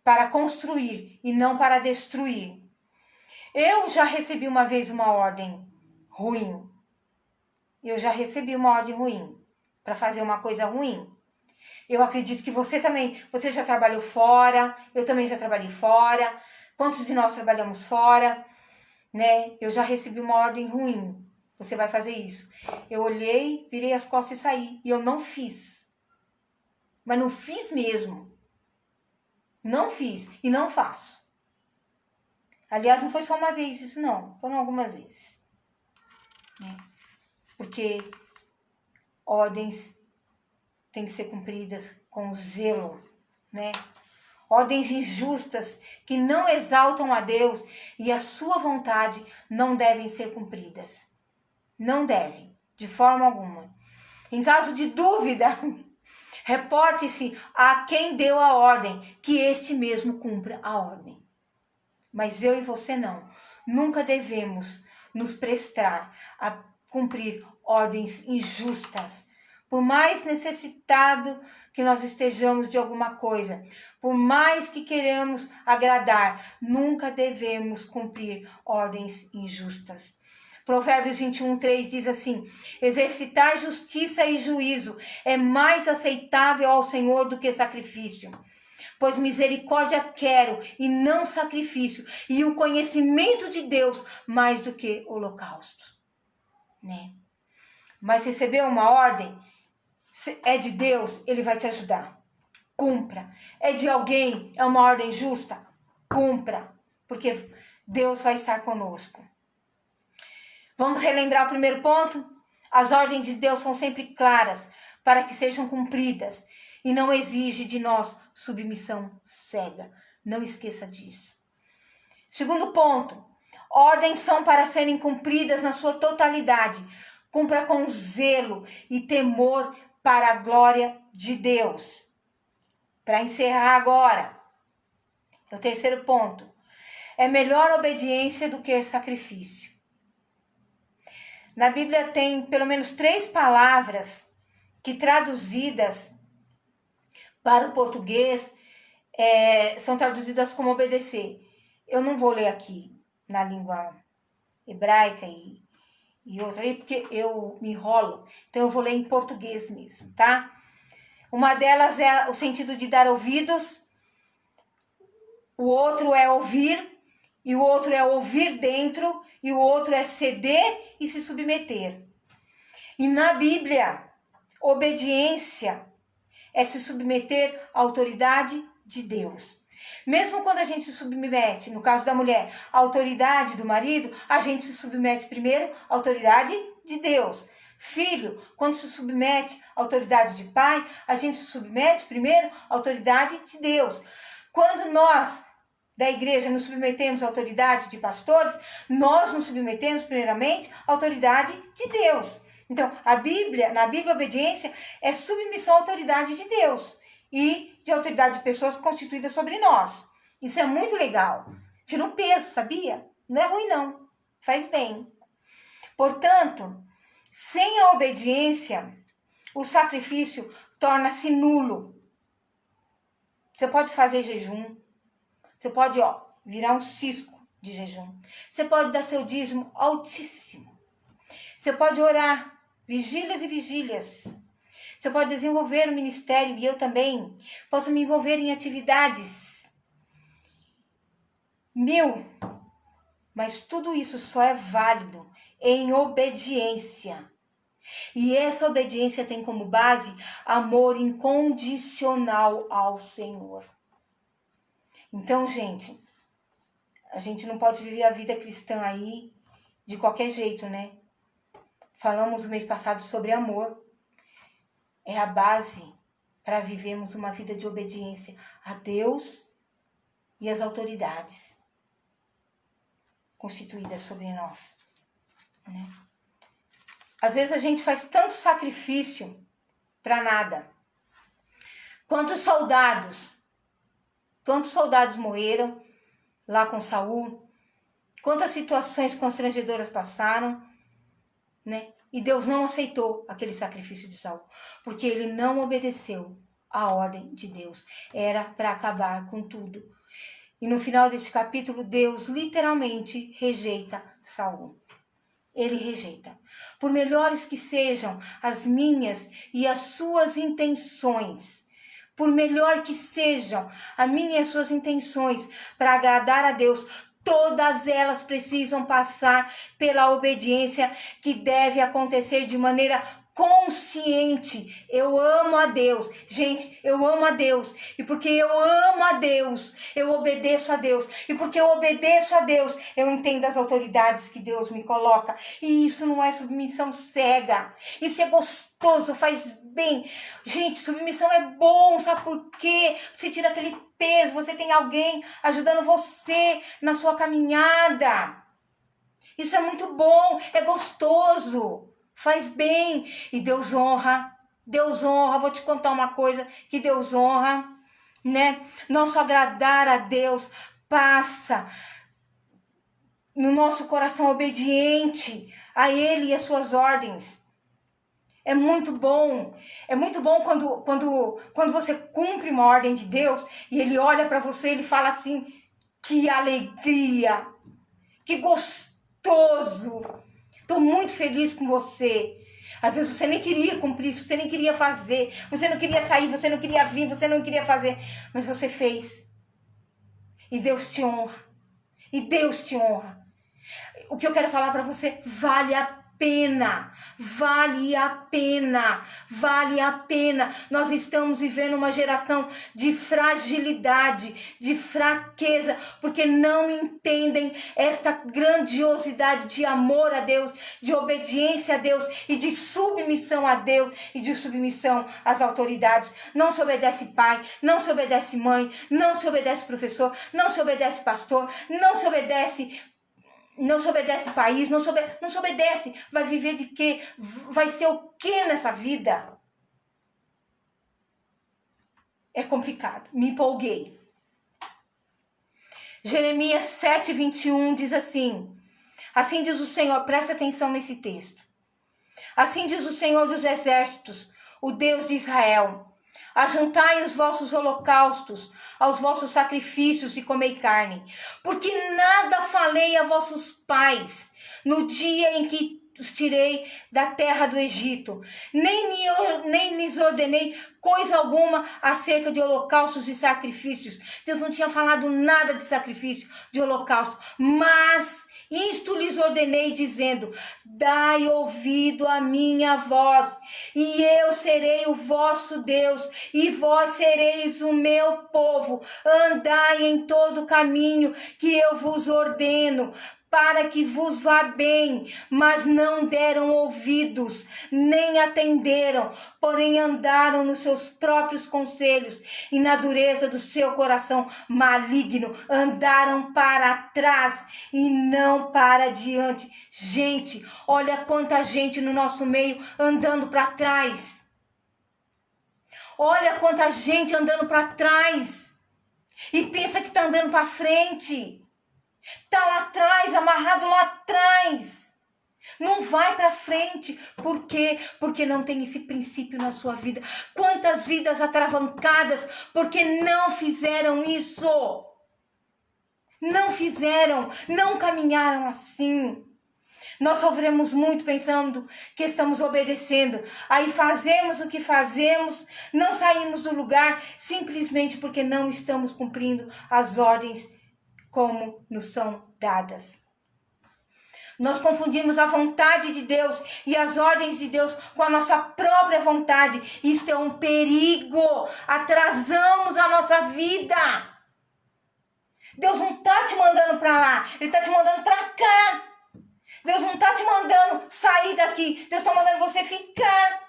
para construir e não para destruir. Eu já recebi uma vez uma ordem ruim. Eu já recebi uma ordem ruim para fazer uma coisa ruim. Eu acredito que você também, você já trabalhou fora, eu também já trabalhei fora. Quantos de nós trabalhamos fora, né? Eu já recebi uma ordem ruim. Você vai fazer isso. Eu olhei, virei as costas e saí. E eu não fiz. Mas não fiz mesmo. Não fiz e não faço. Aliás, não foi só uma vez isso, não. Foram algumas vezes. Né? Porque ordens têm que ser cumpridas com zelo, né? Ordens injustas que não exaltam a Deus e a sua vontade não devem ser cumpridas. Não devem, de forma alguma. Em caso de dúvida, reporte-se a quem deu a ordem, que este mesmo cumpra a ordem. Mas eu e você não. Nunca devemos nos prestar a cumprir ordens injustas. Por mais necessitado que nós estejamos de alguma coisa, por mais que queremos agradar, nunca devemos cumprir ordens injustas. Provérbios 21:3 diz assim: exercitar justiça e juízo é mais aceitável ao Senhor do que sacrifício. Pois misericórdia quero e não sacrifício, e o conhecimento de Deus mais do que holocausto. Né? Mas recebeu uma ordem, é de Deus, ele vai te ajudar. Cumpra. É de alguém, é uma ordem justa? Cumpra. Porque Deus vai estar conosco. Vamos relembrar o primeiro ponto? As ordens de Deus são sempre claras para que sejam cumpridas e não exige de nós submissão cega. Não esqueça disso. Segundo ponto, ordens são para serem cumpridas na sua totalidade. Cumpra com zelo e temor para a glória de Deus. Para encerrar agora, o terceiro ponto. É melhor obediência do que sacrifício. Na Bíblia tem pelo menos 3 palavras que traduzidas para o português são traduzidas como obedecer. Eu não vou ler aqui na língua hebraica e outra aí, porque eu me enrolo. Então eu vou ler em português mesmo, tá? Uma delas é o sentido de dar ouvidos, o outro é ouvir, e o outro é ouvir dentro, e o outro é ceder e se submeter. E na Bíblia, obediência é se submeter à autoridade de Deus. Mesmo quando a gente se submete, no caso da mulher, à autoridade do marido, a gente se submete primeiro à autoridade de Deus. Filho, quando se submete à autoridade de pai, a gente se submete primeiro à autoridade de Deus. Quando nós, da igreja, nos submetemos à autoridade de pastores, nós nos submetemos primeiramente à autoridade de Deus. Então, na Bíblia, a obediência é submissão à autoridade de Deus e de autoridade de pessoas constituídas sobre nós. Isso é muito legal. Tira um peso, sabia? Não é ruim, não. Faz bem. Portanto, sem a obediência, o sacrifício torna-se nulo. Você pode fazer jejum. Você pode, virar um cisco de jejum. Você pode dar seu dízimo altíssimo. Você pode orar vigílias e vigílias. Você pode desenvolver um ministério, e eu também posso me envolver em atividades 1000. Mas tudo isso só é válido em obediência. E essa obediência tem como base amor incondicional ao Senhor. Então, gente, a gente não pode viver a vida cristã aí de qualquer jeito, né? Falamos no mês passado sobre amor. É a base para vivermos uma vida de obediência a Deus e às autoridades constituídas sobre nós, né? Às vezes a gente faz tanto sacrifício para nada. Quantos soldados morreram lá com Saul? Quantas situações constrangedoras passaram, né? E Deus não aceitou aquele sacrifício de Saul, porque ele não obedeceu a ordem de Deus. Era para acabar com tudo. E no final deste capítulo, Deus literalmente rejeita Saul. Ele rejeita. Por melhores que sejam as minhas e as suas intenções, por melhor que sejam a minha e as suas intenções para agradar a Deus, todas elas precisam passar pela obediência que deve acontecer de maneira consciente. Eu amo a Deus. Gente, eu amo a Deus. E porque eu amo a Deus, eu obedeço a Deus. E porque eu obedeço a Deus, eu entendo as autoridades que Deus me coloca. E isso não é submissão cega. Isso é gostoso, faz bem. Gente, submissão é bom, sabe por quê? Você tira aquele peso, você tem alguém ajudando você na sua caminhada. Isso é muito bom, é gostoso. Faz bem. E Deus honra. Deus honra. Vou te contar uma coisa que Deus honra, né? Nosso agradar a Deus passa no nosso coração obediente a Ele e as suas ordens. É muito bom. É muito bom quando você cumpre uma ordem de Deus e Ele olha para você e Ele fala assim: que alegria, que gostoso. Estou muito feliz com você. Às vezes você nem queria cumprir, você nem queria fazer, você não queria sair, você não queria vir, você não queria fazer, mas você fez. E Deus te honra. E Deus te honra. O que eu quero falar para você, vale a pena, vale a pena, vale a pena. Nós estamos vivendo uma geração de fragilidade, de fraqueza, porque não entendem esta grandiosidade de amor a Deus, de obediência a Deus e de submissão a Deus e de submissão às autoridades. Não se obedece pai, não se obedece mãe, não se obedece professor, não se obedece pastor, não se obedece país, não se obedece. Vai viver de quê? Vai ser o quê nessa vida? É complicado. Me empolguei. Jeremias 7:21 diz assim. Assim diz o Senhor, presta atenção nesse texto. Assim diz o Senhor dos exércitos, o Deus de Israel. Ajuntai os vossos holocaustos aos vossos sacrifícios e comei carne. Porque nada falei a vossos pais no dia em que os tirei da terra do Egito. Nem lhes ordenei coisa alguma acerca de holocaustos e sacrifícios. Deus não tinha falado nada de sacrifício, de holocausto. Mas isto lhes ordenei, dizendo: dai ouvido à minha voz, e eu serei o vosso Deus, e vós sereis o meu povo. Andai em todo o caminho que eu vos ordeno, para que vos vá bem. Mas não deram ouvidos, nem atenderam, porém andaram nos seus próprios conselhos, e na dureza do seu coração maligno andaram para trás e não para diante. Gente, olha quanta gente no nosso meio andando para trás. Olha quanta gente andando para trás e pensa que está andando para frente. Tá lá atrás, amarrado lá atrás. Não vai para frente. Por quê? Porque não tem esse princípio na sua vida. Quantas vidas atravancadas porque não fizeram isso? Não fizeram, não caminharam assim. Nós sofremos muito pensando que estamos obedecendo. Aí fazemos o que fazemos, não saímos do lugar simplesmente porque não estamos cumprindo as ordens como nos são dadas. Nós confundimos a vontade de Deus e as ordens de Deus com a nossa própria vontade. Isto é um perigo. Atrasamos a nossa vida. Deus não está te mandando para lá, Ele está te mandando para cá. Deus não está te mandando sair daqui. Deus está mandando você ficar.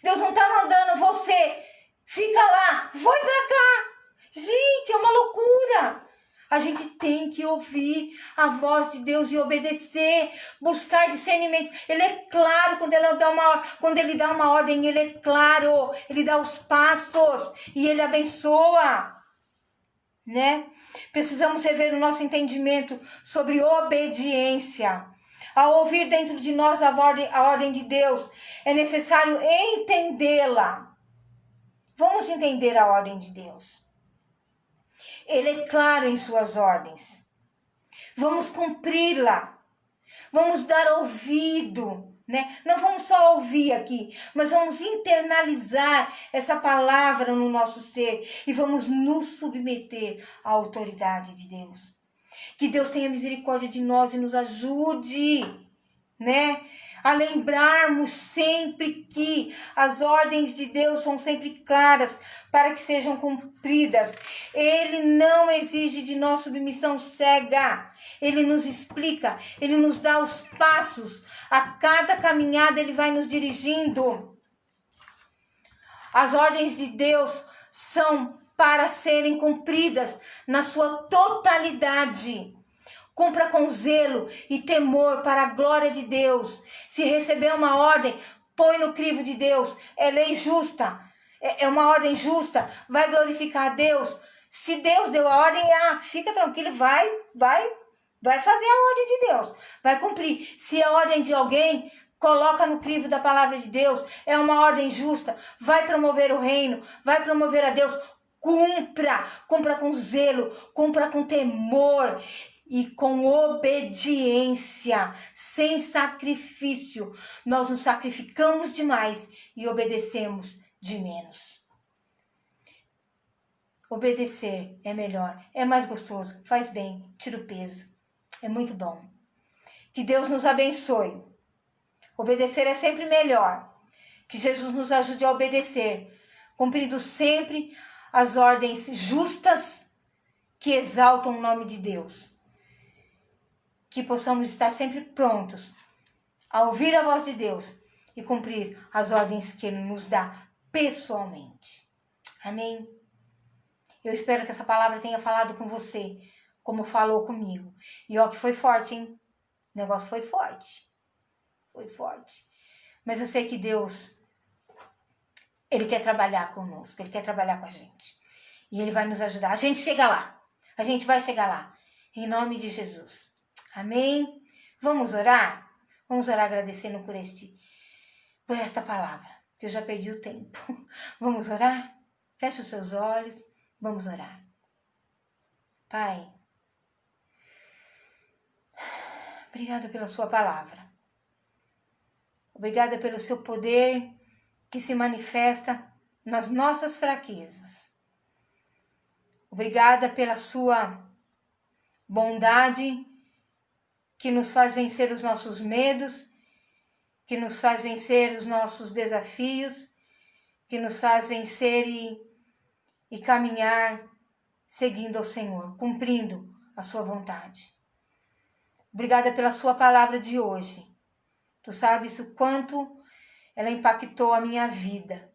Deus não está mandando você fica lá, vai para cá. Gente, é uma loucura. A gente tem que ouvir a voz de Deus e obedecer, buscar discernimento. Ele é claro quando ele dá uma ordem, ele é claro, ele dá os passos e ele abençoa, né? Precisamos rever o nosso entendimento sobre obediência. Ao ouvir dentro de nós a ordem de Deus, é necessário entendê-la. Vamos entender a ordem de Deus. Ele é claro em suas ordens. Vamos cumpri-la. Vamos dar ouvido, né? Não vamos só ouvir aqui, mas vamos internalizar essa palavra no nosso ser e vamos nos submeter à autoridade de Deus. Que Deus tenha misericórdia de nós e nos ajude, né? A lembrarmos sempre que as ordens de Deus são sempre claras para que sejam cumpridas. Ele não exige de nós submissão cega. Ele nos explica, ele nos dá os passos. A cada caminhada ele vai nos dirigindo. As ordens de Deus são para serem cumpridas na sua totalidade. Cumpra com zelo e temor para a glória de Deus. Se receber uma ordem, põe no crivo de Deus. É lei justa. É uma ordem justa. Vai glorificar a Deus. Se Deus deu a ordem, fica tranquilo. Vai fazer a ordem de Deus. Vai cumprir. Se é ordem de alguém, coloca no crivo da palavra de Deus. É uma ordem justa. Vai promover o reino. Vai promover a Deus. Cumpra com zelo. Cumpra com temor. E com obediência, sem sacrifício. Nós nos sacrificamos demais e obedecemos de menos. Obedecer é melhor, é mais gostoso, faz bem, tira o peso. É muito bom. Que Deus nos abençoe. Obedecer é sempre melhor. Que Jesus nos ajude a obedecer, cumprindo sempre as ordens justas que exaltam o nome de Deus. Que possamos estar sempre prontos a ouvir a voz de Deus e cumprir as ordens que Ele nos dá pessoalmente. Amém? Eu espero que essa palavra tenha falado com você, como falou comigo. E ó, que foi forte, hein? O negócio foi forte. Foi forte. Mas eu sei que Deus, Ele quer trabalhar conosco, Ele quer trabalhar com a gente. E Ele vai nos ajudar. A gente chega lá. A gente vai chegar lá. Em nome de Jesus. Amém? Vamos orar? Vamos orar agradecendo por esta palavra, que eu já perdi o tempo. Vamos orar? Feche os seus olhos. Vamos orar. Pai, obrigada pela sua palavra. Obrigada pelo seu poder que se manifesta nas nossas fraquezas. Obrigada pela sua bondade que nos faz vencer os nossos medos, que nos faz vencer os nossos desafios, que nos faz vencer e caminhar seguindo ao Senhor, cumprindo a sua vontade. Obrigada pela sua palavra de hoje. Tu sabes o quanto ela impactou a minha vida.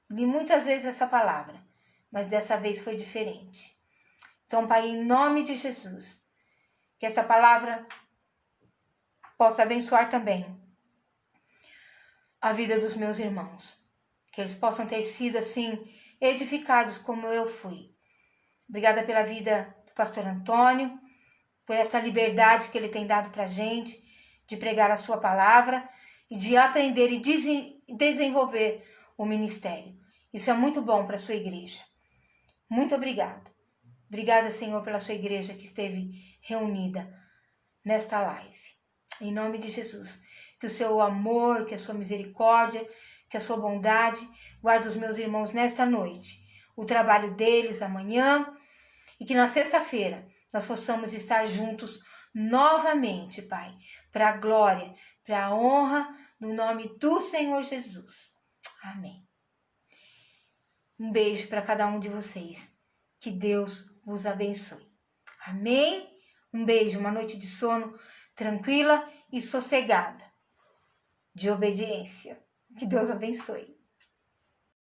Li muitas vezes essa palavra, mas dessa vez foi diferente. Então, Pai, em nome de Jesus, que essa palavra possa abençoar também a vida dos meus irmãos. Que eles possam ter sido, assim, edificados como eu fui. Obrigada pela vida do pastor Antônio, por essa liberdade que Ele tem dado para a gente, de pregar a sua palavra e de aprender e desenvolver o ministério. Isso é muito bom para a sua igreja. Muito obrigada. Obrigada, Senhor, pela sua igreja que esteve reunida nesta live. Em nome de Jesus, que o seu amor, que a sua misericórdia, que a sua bondade guarde os meus irmãos nesta noite, o trabalho deles amanhã, e que na sexta-feira nós possamos estar juntos novamente, Pai, para a glória, para a honra do nome do Senhor Jesus. Amém. Um beijo para cada um de vocês. Que Deus vos abençoe. Amém? Um beijo, uma noite de sono tranquila e sossegada, de obediência. Que Deus abençoe.